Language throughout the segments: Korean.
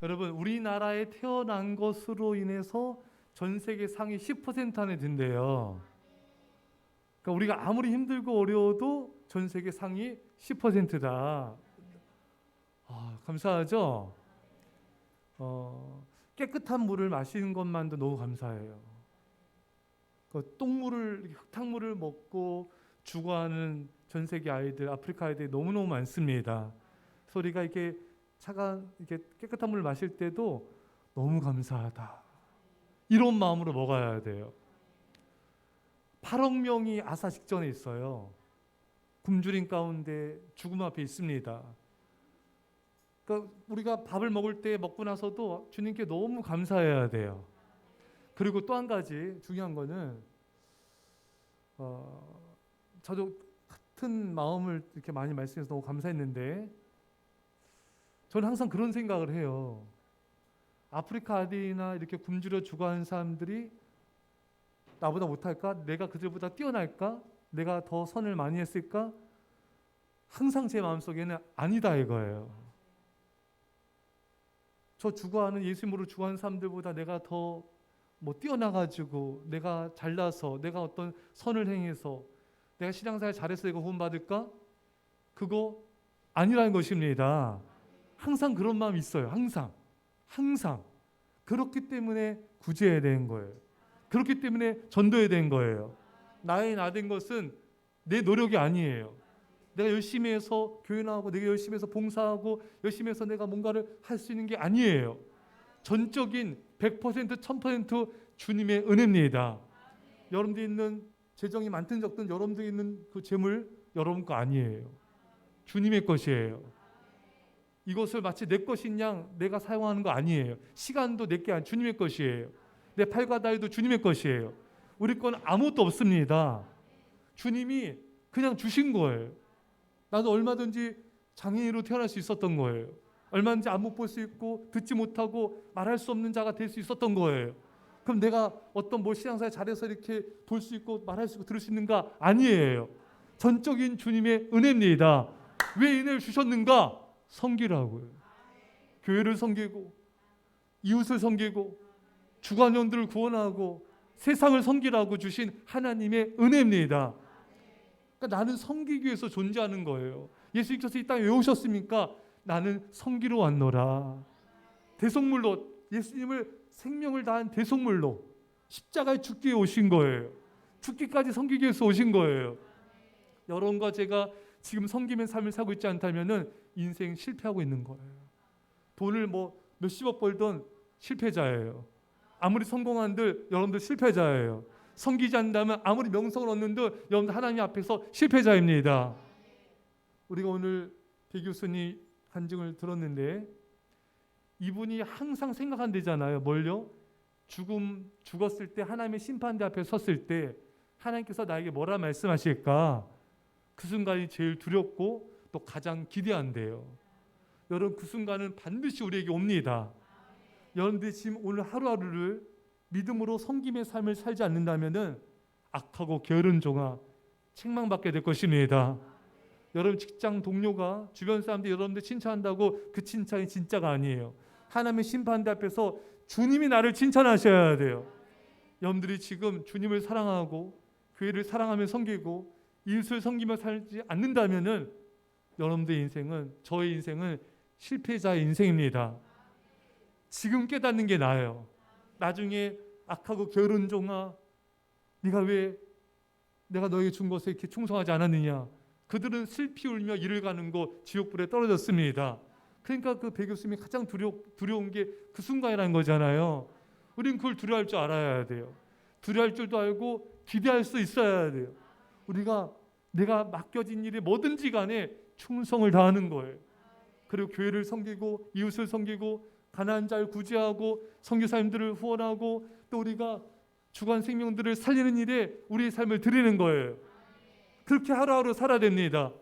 여러분, 우리나라에 태어난 것으로 인해서 전 세계 상위 10% 안에 든대요. 그러니까 우리가 아무리 힘들고 어려워도 전 세계 상위 10%다. 감사하죠? 깨끗한 물을 마시는 것만도 너무 감사해요. 그 똥물을, 흙탕물을 먹고 죽어가는 전 세계 아이들, 아프리카 아이들이 너무너무 많습니다. 그래서 우리가 이렇게 깨끗한 물을 마실 때도 너무 감사하다, 이런 마음으로 먹어야 돼요. 8억 명이 아사 직전에 있어요. 굶주림 가운데 죽음 앞에 있습니다. 그러니까 우리가 밥을 먹을 때 먹고 나서도 주님께 너무 감사해야 돼요. 그리고 또 한 가지 중요한 거는 저도 같은 마음을 이렇게 많이 말씀해서 너무 감사했는데, 저는 항상 그런 생각을 해요. 아프리카 아들이나 이렇게 굶주려 죽어가는 사람들이 나보다 못할까? 내가 그들보다 뛰어날까? 내가 더 선을 많이 했을까? 항상 제 마음속에는 아니다 이거예요. 저 죽어가는, 예수님으로 죽어가는 사람들보다 내가 더 뛰어나가지고, 내가 잘나서, 내가 어떤 선을 행해서, 내가 신앙생활 잘해서 내가 구원받을까? 그거 아니라는 것입니다. 항상 그런 마음이 있어요. 항상. 그렇기 때문에 구제해야 되는 거예요. 그렇기 때문에 전도해야 되는 거예요. 나의 나 된 것은 내 노력이 아니에요. 내가 열심히 해서 교회 나오고, 내가 열심히 해서 봉사하고, 열심히 해서 내가 뭔가를 할 수 있는 게 아니에요. 전적인 100%, 1000% 주님의 은혜입니다. 여러분들이 있는 재정이 많든 적든 여러분들이 있는 그 재물 여러분 거 아니에요. 주님의 것이에요. 이것을 마치 내 것인 양 내가 사용하는 거 아니에요. 시간도 내게 아니에요. 주님의 것이에요. 내 팔과 다리도 주님의 것이에요. 우리 건 아무것도 없습니다. 주님이 그냥 주신 거예요. 나도 얼마든지 장애인으로 태어날 수 있었던 거예요. 얼마든지 안 못 볼 수 있고 듣지 못하고 말할 수 없는 자가 될 수 있었던 거예요. 그럼 내가 어떤 신앙생활 잘해서 이렇게 볼 수 있고 말할 수 있고 들을 수 있는가? 아니에요. 전적인 주님의 은혜입니다. 왜 은혜를 주셨는가? 섬기라고요. 교회를 섬기고, 이웃을 섬기고, 주관원들을 구원하고, 세상을 섬기라고 주신 하나님의 은혜입니다. 그러니까 나는 섬기기 위해서 존재하는 거예요. 예수님께서 이 땅에 왜 오셨습니까? 나는 섬기러 왔노라. 대속물로, 예수님을 생명을 다한 대속물로 십자가에 죽기 위해 오신 거예요. 죽기까지 섬기기 위해서 오신 거예요. 여러분과 제가 지금 섬김의 삶을 살고 있지 않다면 인생 실패하고 있는 거예요. 돈을 몇십억 벌던 실패자예요. 아무리 성공한들 여러분들 실패자예요. 섬기지 않는다면 아무리 명성을 얻는들 여러분들 하나님 앞에서 실패자입니다. 우리가 오늘 배 교수님 간증을 들었는데, 이분이 항상 생각한대잖아요. 뭘요? 죽었을 때 하나님의 심판대 앞에 섰을 때 하나님께서 나에게 뭐라 말씀하실까? 그 순간이 제일 두렵고 또 가장 기대한대요. 여러분, 그 순간은 반드시 우리에게 옵니다. 여러분들이 지금 오늘 하루하루를 믿음으로 섬김의 삶을 살지 않는다면 악하고 게으른 종아 책망받게 될 것입니다. 여러분 직장 동료가, 주변 사람들이 여러분들 칭찬한다고 그 칭찬이 진짜가 아니에요. 하나님의 심판대 앞에서 주님이 나를 칭찬하셔야 돼요. 여러분들이 지금 주님을 사랑하고 교회를 사랑하며 섬기고 이웃을 섬기며 살지 않는다면 여러분들의 인생은, 저의 인생은 실패자의 인생입니다. 지금 깨닫는 게 나아요. 나중에 악하고 게으른 종아, 네가 왜 내가 너에게 준 것에 이렇게 충성하지 않았느냐. 그들은 슬피 울며 이를 가는 곳 지옥불에 떨어졌습니다. 그러니까 그 배 교수님이 가장 두려운 게 그 순간이라는 거잖아요. 우린 그걸 두려워할 줄 알아야 돼요. 두려워할 줄도 알고 기대할 수 있어야 돼요. 우리가 내가 맡겨진 일에 뭐든지 간에 충성을 다하는 거예요. 그리고 교회를 섬기고 이웃을 섬기고 가난한 자를 구제하고 선교사님들을 후원하고 또 우리가 주간 생명들을 살리는 일에 우리의 삶을 드리는 거예요. 그렇게 하루하루 살아야 됩니다.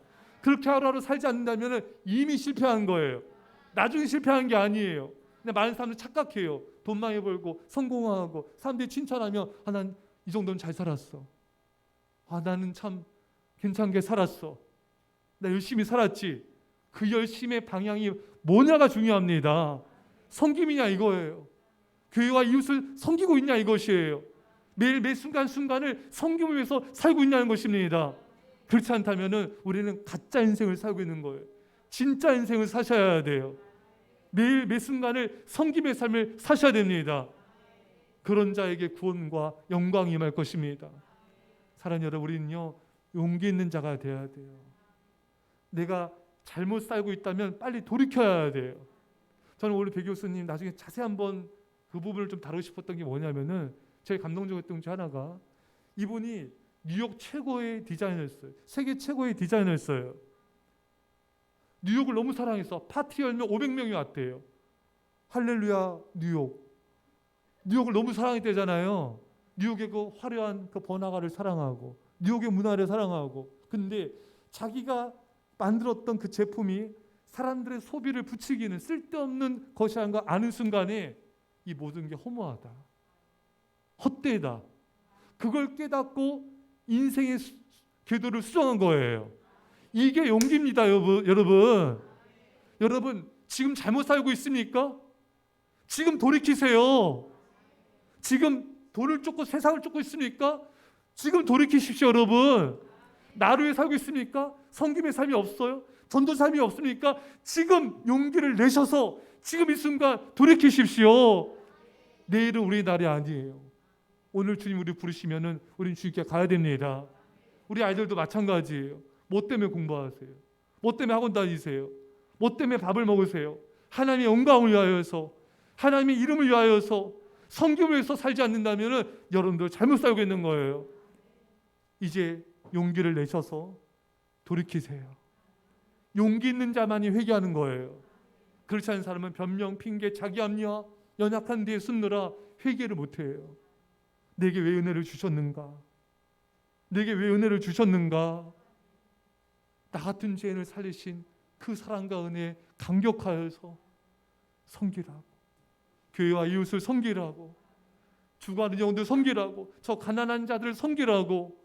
그렇게 하루하루 살지 않는다면 이미 실패한 거예요. 나중에 실패한 게 아니에요. 근데 많은 사람들 착각해요. 돈 많이 벌고 성공하고 사람들이 칭찬하면 난 이 정도는 잘 살았어. 나는 참 괜찮게 살았어. 나 열심히 살았지. 그 열심의 방향이 뭐냐가 중요합니다. 섬김이냐 이거예요. 교회와 이웃을 섬기고 있냐 이것이에요. 매일 매 순간순간을 섬김을 위해서 살고 있냐는 것입니다. 그렇지 않다면 우리는 가짜 인생을 살고 있는 거예요. 진짜 인생을 사셔야 돼요. 매일 매 순간을 섬김의 삶을 사셔야 됩니다. 그런 자에게 구원과 영광이 임할 것입니다. 사랑하는 여러분, 우리는요 용기 있는 자가 되어야 돼요. 내가 잘못 살고 있다면 빨리 돌이켜야 돼요. 저는 오늘 배 교수님 나중에 자세히 한번 그 부분을 좀 다루고 싶었던 게 뭐냐면은, 제일 감동적이었던 것 중 하나가, 이분이 뉴욕 최고의 디자이너였어요. 세계 최고의 디자이너였어요. 뉴욕을 너무 사랑해서 파티 열면 500명이 왔대요. 할렐루야 뉴욕. 뉴욕을 너무 사랑했대잖아요. 뉴욕의 그 화려한 그 번화가를 사랑하고 뉴욕의 문화를 사랑하고, 근데 자기가 만들었던 그 제품이 사람들의 소비를 부추기는 쓸데없는 것이라는 걸 아는 순간에 이 모든 게 허무하다, 헛되다, 그걸 깨닫고 인생의 궤도를 수정한 거예요. 이게 용기입니다. 여러분 지금 잘못 살고 있습니까? 지금 돌이키세요. 지금 돈을 쫓고 세상을 쫓고 있습니까? 지금 돌이키십시오. 여러분, 나를 위해 살고 있습니까? 섬김의 삶이 없어요? 전도 삶이 없습니까? 지금 용기를 내셔서 지금 이 순간 돌이키십시오. 내일은 우리 날이 아니에요. 오늘 주님 우리 부르시면은 우리는 주님께 가야 됩니다. 우리 아이들도 마찬가지예요. 뭐 때문에 공부하세요? 뭐 때문에 학원 다니세요? 뭐 때문에 밥을 먹으세요? 하나님의 영광을 위하여서, 하나님의 이름을 위하여서, 섬김을 위해서 살지 않는다면은 여러분들 잘못 살고 있는 거예요. 이제 용기를 내셔서 돌이키세요. 용기 있는 자만이 회개하는 거예요. 그렇지 않은 사람은 변명, 핑계, 자기 합리화, 연약한 데에 숨느라 회개를 못해요. 내게 왜 은혜를 주셨는가? 내게 왜 은혜를 주셨는가? 나 같은 죄인을 살리신 그 사랑과 은혜에 감격하여서 섬기라고, 교회와 이웃을 섬기라고, 죽어가는 영혼들 섬기라고, 저 가난한 자들을 섬기라고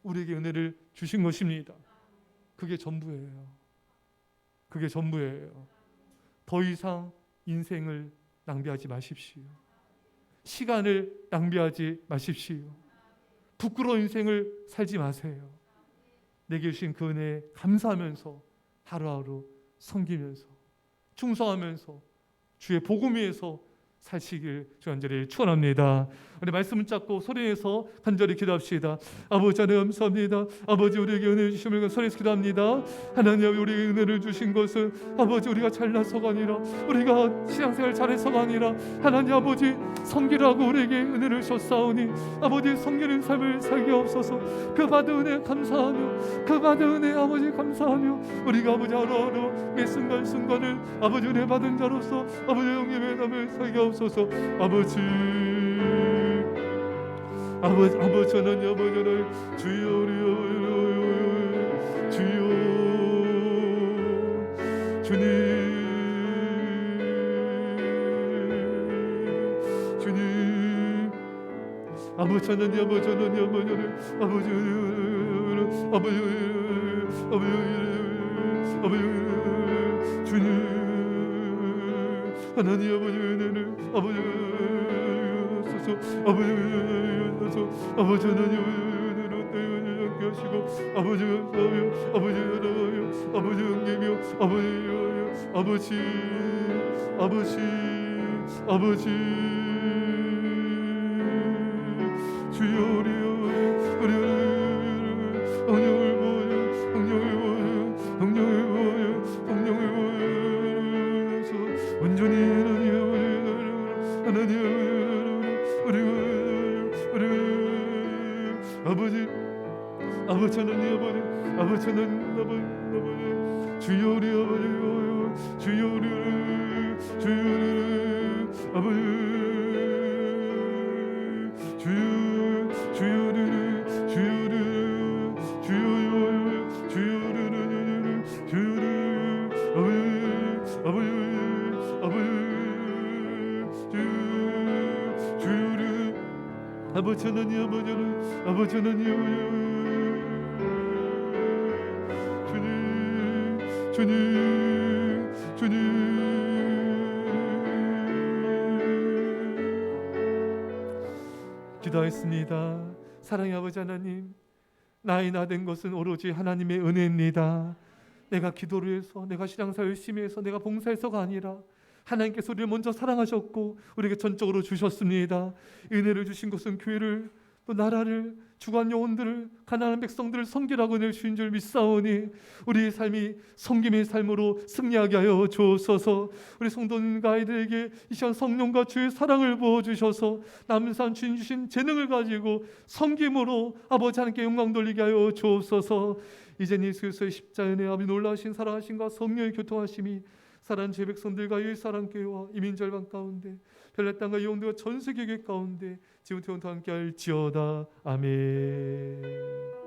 우리에게 은혜를 주신 것입니다. 그게 전부예요. 그게 전부예요. 더 이상 인생을 낭비하지 마십시오. 시간을 낭비하지 마십시오. 부끄러운 인생을 살지 마세요. 내게 주신 그 은혜에 감사하면서 하루하루 섬기면서 충성하면서 주의 복음 위에서 사시길 주 간절히 축원합니다. 우리 말씀을 잡고 소리내서 간절히 기도합시다. 아버지 하나님 감사합니다. 아버지 우리에게 은혜를 주심을 소리내서 기도합니다. 하나님 우리에게 은혜를 주신 것은 아버지 우리가 잘나서가 아니라, 우리가 신앙생활 잘해서가 아니라, 하나님 아버지 섬기라고 우리에게 은혜를 주셨사오니 아버지 섬기는 삶을 살게 없어서 그 받은 은혜 감사하며, 그 받은 은혜 아버지 감사하며, 우리가 아버지 하루하루 매 순간순간을 아버지 은혜 받은 자로서 아버지 영님의 남을 살게 없어서 아버지 하나님 아버지를 주여 주여 주님 아버지 하나님 아버지 주님 하나님 아버지 은혜를 아버지 주소서 아버지 하나님 은혜로 함께 하시고 아버지 감사하며 아버지 사랑하며 아버지 응기며 아버지 주여 우리여 성령을 보여 온전히 하나님 아버지 하나님 주여 우리 주여 우리 아버지 아버지 하나님 주님 기도하였습니다. 사랑의 아버지 하나님, 나의 나 된 것은 오로지 하나님의 은혜입니다. 내가 기도를 해서, 내가 신앙사 열심히 해서, 내가 봉사해서가 아니라 하나님께서 우리를 먼저 사랑하셨고 우리에게 전적으로 주셨습니다. 은혜를 주신 것은 교회를, 또 나라를, 주관 영혼들을, 가난한 백성들을 섬기라고 은혜를 주신 줄 믿사오니 우리의 삶이 섬김의 삶으로 승리하게 하여 주옵소서. 우리 성도님과 아이들에게 이 시간 성령과 주의 사랑을 부어주셔서 남은 삶 주님 주신 재능을 가지고 섬김으로 아버지 하나님께 영광 돌리게 하여 주옵소서. 이제 예수 그리스도의 십자가의 은혜, 아버지 놀라신 사랑하심과 성령의 교통하심이 사랑하는 제 백성들과 이 사랑교회와 이민절반 가운데, 별내 땅과 이용도와 전 세계 교회 가운데 지금부터 함께 할지어다. 아멘.